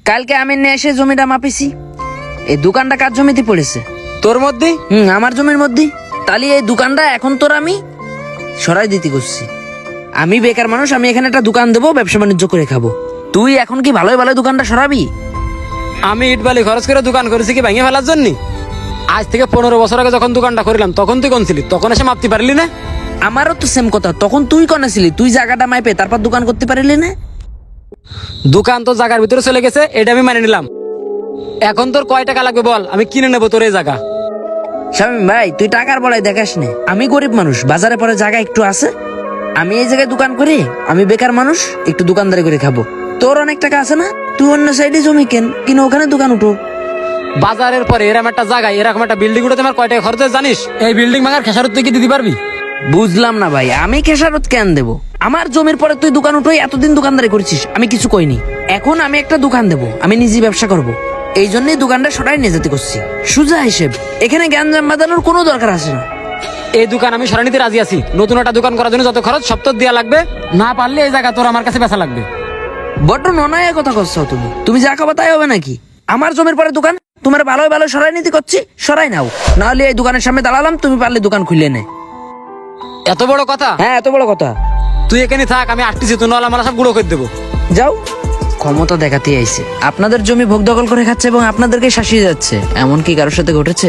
কালকে আমি নিয়ে এসে জমিটা মাপিছি। এই দোকানটা কার জমিতে পড়েছে? তোর মধ্যে? আমার জমির মধ্যে। তাহলে এই দোকানটা এখন তোর আমি সরাই দিতে করছি। আমি বেকার মানুষ, আমি এখানে একটা দোকান দেবো, ব্যবসা বাণিজ্য করে খাবো। তুই এখন কি ভালোই ভালো দোকানটা সরাবি? আমি ইট বালি খরচ করে দোকান করেছি কি ভেঙে ফেলার জন্য? আজ থেকে 15 বছর আগে যখন দোকানটা করিলাম তখন তুই কোন ছিলি? তখন এসে মাপতে পারলি না? আমারও তো সেম কথা, তখন তুই কোনে ছিলি? তুই জায়গাটা মাইপে তারপর দোকান করতে পারলি না? দোকান তো জায়গার ভিতরে চলে গেছে, এটা আমি মানে নিলাম। এখন তোর কয় টাকা লাগবে বল, আমি কিনে নেবো তোর এই জায়গা। শামীম ভাই, তুই টাকার বলাই দেখাস নে। আমি গরিব মানুষ, বাজারে পরে জায়গা একটু আছে, আমি এই জায়গায় দোকান করি। আমি বেকার মানুষ, একটু দোকানদারি করে খাবো। তোর অনেক টাকা আছে না, তুই অন্য সাইডে জমি কিনে ওখানে দোকান উঠো। বাজারের পরে এরকম একটা জায়গায় এরকম একটা বিল্ডিং উঠে তোমার কয় টাকা খরচ হয় জানিস? এই বিল্ডিং ভাঙার খেসারত তুই কি দিতে পারবি? বুঝলাম না ভাই, আমি খেসারত কেন দেবো? আমার জমির পরে তুই দোকান উঠোই এতদিন দোকানদারি করছিস, আমি কিছু কইনি। এখন আমি একটা দোকান দেবো, আমি নিজে ব্যবসা করব। এই জন্যই দোকানটা সরাই নিয়ে যেতে করছি। সুজা হিসেব, এখানে গ্যাঞ্জাম বাঁধানোর কোনো দরকার আছে না। এই দোকান আমি সরাই নিতে রাজি আছি। নতুন একটা দোকান করার জন্য যত খরচ সব তোর দেওয়া লাগবে, না পারলে এই জায়গা তোর আমার কাছে বেচা লাগবে। বড্ড ননায় কথা করছো তুমি। তুমি যা খাবা তাই হবে নাকি? আমার জমির পরে দোকান, তোমার ভালোই ভালো সরাই নিতে করছি, সরাই নাও। নাহলে এই দোকানের সামনে দাঁড়ালাম, তুমি পারলে দোকান খুলে নে। এত বড় কথা? হ্যাঁ, এত বড় কথা। তুই এখানে থাক, আমি আসতেছি। তুই নাহলে আমার সব গুঁড়ো করে দেবো। যাও। ক্ষমতা দেখাতে আইছে, আপনাদের জমি ভোগ দখল করে খাচ্ছে এবং আপনাদেরকে শাসিয়ে যাচ্ছে। এমন কি কারোর সাথে ঘটেছে?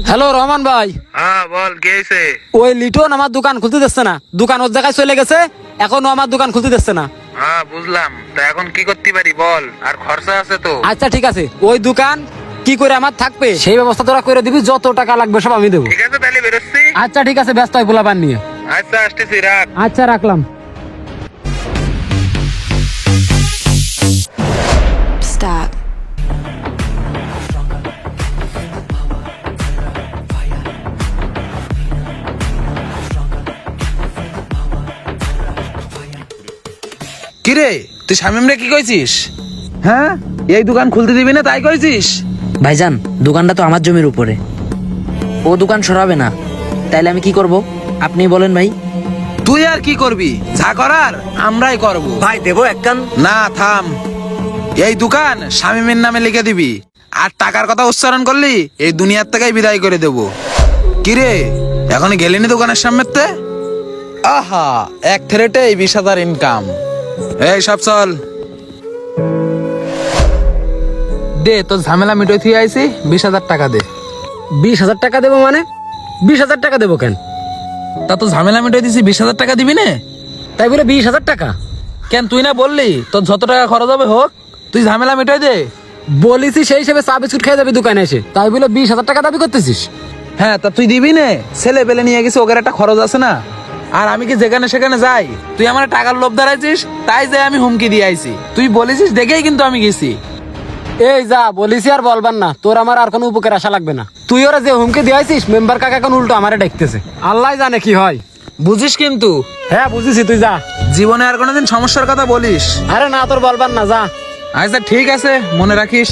হ্যালো রহমান ভাই। হ্যাঁ বল, কি হয়েছে? ওই লিটন আমার দোকান খুলতে দিচ্ছে না। দোকান ওর জায়গায় চলে গেছে, এখনো আমার দোকান খুলতে দিচ্ছে না। হ্যাঁ বুঝলাম, তা এখন কি করতে পারি বল? আর খরচা আছে তো। আচ্ছা ঠিক আছে, ওই দোকান কি করে আমার থাকবে সেই ব্যবস্থা তোরা করে দিবি। যত টাকা লাগবে সব আমি দেবো। ঠিক আছে, তাহলে বেরোচ্ছি। আচ্ছা ঠিক আছে, ব্যস্ত হয় পোলাপান নিয়ে। আচ্ছা, আসতেছি, রাখ। আচ্ছা রাখলাম। Stop. কিরে, তুই শামিম রে কি কইছিস? হ্যাঁ, এই দোকান খুলতে দিবি না তাই কইছিস? ভাইজান, দোকানটা তো আমার জমির উপরে, ও দোকান সরাবে না। তাইলে আমি কি করব আপনি বলেন ভাই। তুই আর কি করবি? যা করার আমরাই করব। ভাই দেবো এক কান। না থাম, এই দোকান শামিমের নামে লিখে দিবি। আর টাকার কথা উচ্চারণ করলি এই দুনিয়ার থেকেই বিদায় করে দেব। কিরে, এখনই গেলিনি দোকানের সামনেতে? আহা, এক থ্রেটে 20,000 ইনকাম। এই সব চল দে, তোর ঝামেলা মিটোই থুই আইছি। 20,000 টাকা দে। 20,000 টাকা দেবো মানে? 20,000 টাকা দেবো কেন? তা তো ঝামেলা মিটোই দিছি, 20,000 টাকা দিবি না? তাই বলে 20,000 টাকা? কেন, তুই না বললি তোর যত টাকা খরচ হবে হোক, তুই ঝামেলা মিটাই দে। বলিছি সেই হিসেবে চা বিস্কুট খেয়ে যাবি দোকানে এসে, তাই বলে 20,000 টাকা দাবি করতেছিস? হ্যাঁ, তা তুই দিবি না? ছেলে পেলে নিয়ে গেছি, ওদের একটা খরচ আছে না? আর আমি কি যেখানে সেখানে যাই? তুই আমার টাকার লোভ দাঁড়াইছিস, তাই যে আমি হুমকি দিয়ে আইছি। তুই বলেছিস দেখেই কিন্তু আমি গেছি। এই যা বলিছি আর বলবার না, তোর আমার আর কোনো উপকার আশা লাগবে না। তুই ওরা যে হুমকি দিয়েছিস, মেম্বার কাকা এখন উল্টো আমারে ডাকতেছে। আল্লাহ জানে কি হয়। বুঝিস কিন্তু? হ্যাঁ বুঝেছি, তুই যা। জীবনে আর কোনোদিন সমস্যার কথা বলিস? আরে না, তোর বলবার না, যা। আচ্ছা ঠিক আছে, মনে রাখিস।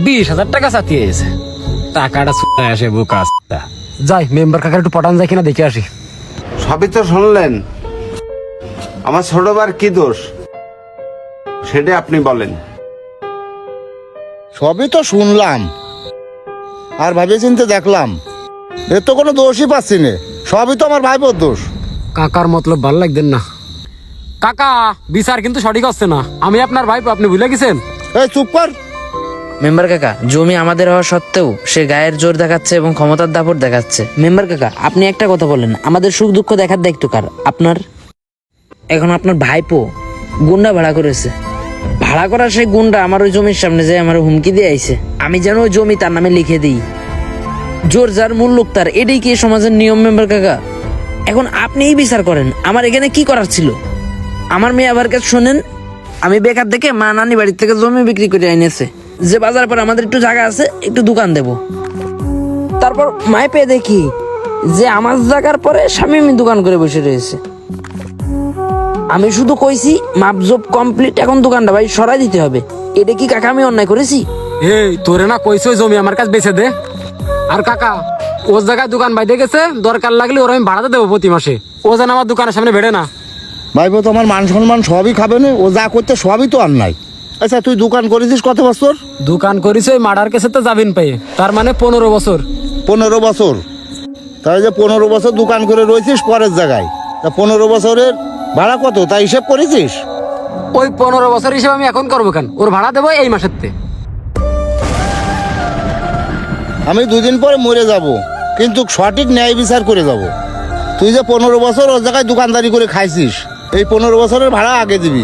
20,000 টাকা চাতিয়ে এসে টাকাটা ছুটে আসে বুক আসতা। যাই, মেম্বার কাকার একটু পটান যায় কিনা দেখে আসি। সবই তো শুনলেন, আমার ছোট বার কি দোষ সেটা আপনি বলেন। সবই তো শুনলাম আর ভাবে চিন্তে দেখলাম, এর তো কোনো দোষই পাচ্ছি না। সবই তো আমার ভাইপোর দোষ। কাকার মতলব ভাল লাগতেন না। কাকা, বিচার কিন্তু সঠিক হচ্ছে না। আমি আপনার ভাইপো, আপনি ভুলে গেছেন। এই চুপ কর। মেম্বার কাকা, জমি আমাদের হওয়া সত্ত্বেও সে গায়ের জোর দেখাচ্ছে এবং ক্ষমতার দাপট দেখাচ্ছে। মেম্বার কাকা, আপনি একটা কথা বলেন, আমাদের সুখ দুঃখ দেখার দায়িত্ব কার? আপনার। এখন আপনার ভাইপো গুন্ডা ভাড়া করেছে, ভাড়া করা সেই গুন্ডা আমার ওই জমির সামনে যে আমার হুমকি দিয়ে আইছে আমি যেন ওই জমি তার নামে লিখে দিই। জোর যার মূল লোক তার, এটাই কি সমাজের নিয়ম মেম্বার কাকা? এখন আপনিই বিচার করেন, আমার এখানে কি করার ছিল? আমার মেয়ে আবার কাছে শোনেন, আমি বেকার দেখে মা নানি বাড়ির থেকে জমি বিক্রি করে এনেছে, যে বাজার পর আমাদের একটু জায়গা আছে, একটু দোকান দেব। তারপর মাই পেয়ে দেখি যে আমার জায়গার পরে স্বামী দোকান করে বসে রয়েছে। আমি শুধু কইছি মাপজোপ কমপ্লিট, এখন দোকানটা ভাই সরাই দিতে হবে। এটা কি কাকা আমি অন্যায় করেছি? এই তোরে না কইছো জমি আমার কাছে বেচে দে। আর কাকা, ওর জায়গায় দোকান বাইতে গেছে, দরকার লাগলে ওর আমি ভাড়াতে দেবো প্রতি মাসে। ও যেন আমার দোকানের সামনে বেড়ে না। ভাইপো তো আমার মান সম্মান সবই খাবে না, ও যা করতে সবই তো আর নাই। আচ্ছা তুই দোকান করেছিস কত বছর? দোকান করিস ওই মার্ডার কেসে তো যাবেন পেয়ে, তার মানে 15 বছর। 15 বছর? তাই যে 15 বছর দোকান করে রয়েছিস পরের জায়গায়, তা 15 বছরের ভাড়া কত তা হিসেব করেছিস? ওই 15 বছর হিসেবে আমি এখন করবো কেন? ওর ভাড়া দেবো এই মাসের তে। আমি 2 দিন পরে মরে যাব, কিন্তু সঠিক ন্যায় বিচার করে যাব। তুই যে 15 বছর ওর জায়গায় দোকানদারি করে খাইছিস, এই 15 বছরের ভাড়া আগে দিবি।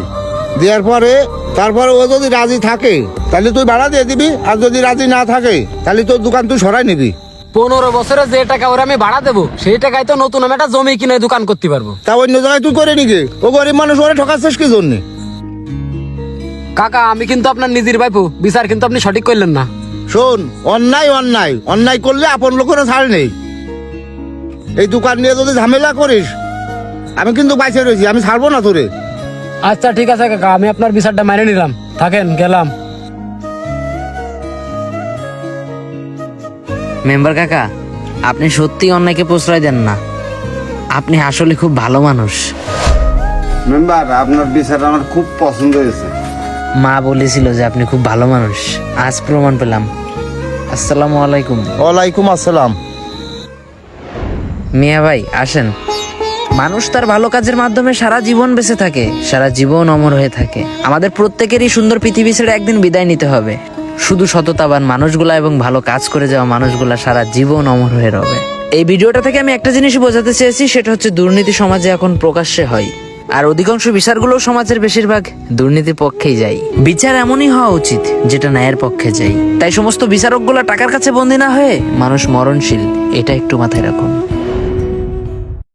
দেওয়ার পরে তারপরে ও যদি রাজি থাকে তাহলে তুই ভাড়া দিয়ে দিবি, আর যদি রাজি না থাকে তাহলে তোর দোকান তুই সরাই নিবি। 15 বছরে যে টাকা ওরা আমি ভাড়া দেবো সেই টাকায় তো নতুন আমি একটা জমি কিনে দোকান করতে পারবো। তা অন্য জায়গায় তুই করে নিগে, ও গরিব মানুষ, ওরে ঠকাচ্ছিস কি জন্যে? কাকা আমি কিন্তু আপনার নিজের ভাইপো, বিচার কিন্তু আপনি সঠিক করলেন না। শোন, অন্যায় অন্যায় অন্যায় করলে আপন লোকেরও ছাড় নেই। এই দোকান নিয়ে যদি ঝামেলা করিস, আমি কিন্তু বাইসে রয়েছি, আমি ছাড়বো না তোরে। আচ্ছা ঠিক আছে কাকা, আমি আপনার বিচারটা মেনে নিলাম, থাকেন গেলাম। মেম্বার কাকা, আপনি সত্যি অন্যায়কে প্রশ্রয় দেন না, আপনি আসলে খুব ভালো মানুষ। মেম্বার, আপনার বিচার আমার খুব পছন্দ হয়েছে। মা বলেছিল যে আপনি খুব ভালো মানুষ, আজ প্রমাণ পেলাম। আসসালামু আলাইকুম। ওয়ালাইকুম আসসালাম। মিয়া ভাই আসেন। মানুষ তার ভালো কাজের মাধ্যমে সারা জীবন বেঁচে থাকে, সারা জীবন অমর হয়ে থাকে। আমাদের প্রত্যেকেরই সুন্দর পৃথিবী ছেড়ে একদিন বিদায় নিতে হবে। শুধু সততাবান মানুষগুলা এবং ভালো কাজ করে যাওয়া মানুষগুলা সারা জীবন অমর হয়ে রবে। এই ভিডিওটা থেকে আমি একটা জিনিস বোঝাতে চেয়েছি, সেটা হচ্ছে দুর্নীতি সমাজে এখন প্রকাশ্যে হয়, আর অধিকাংশ বিচারগুলো সমাজের বেশিরভাগ দুর্নীতির পক্ষেই যায়। বিচার এমনই হওয়া উচিত যেটা ন্যায়ের পক্ষে যায়। তাই সমস্ত বিচারকগুলা টাকার কাছে বন্দী না হয়ে মানুষ মরণশীল, এটা একটু মাথায় রাখুন।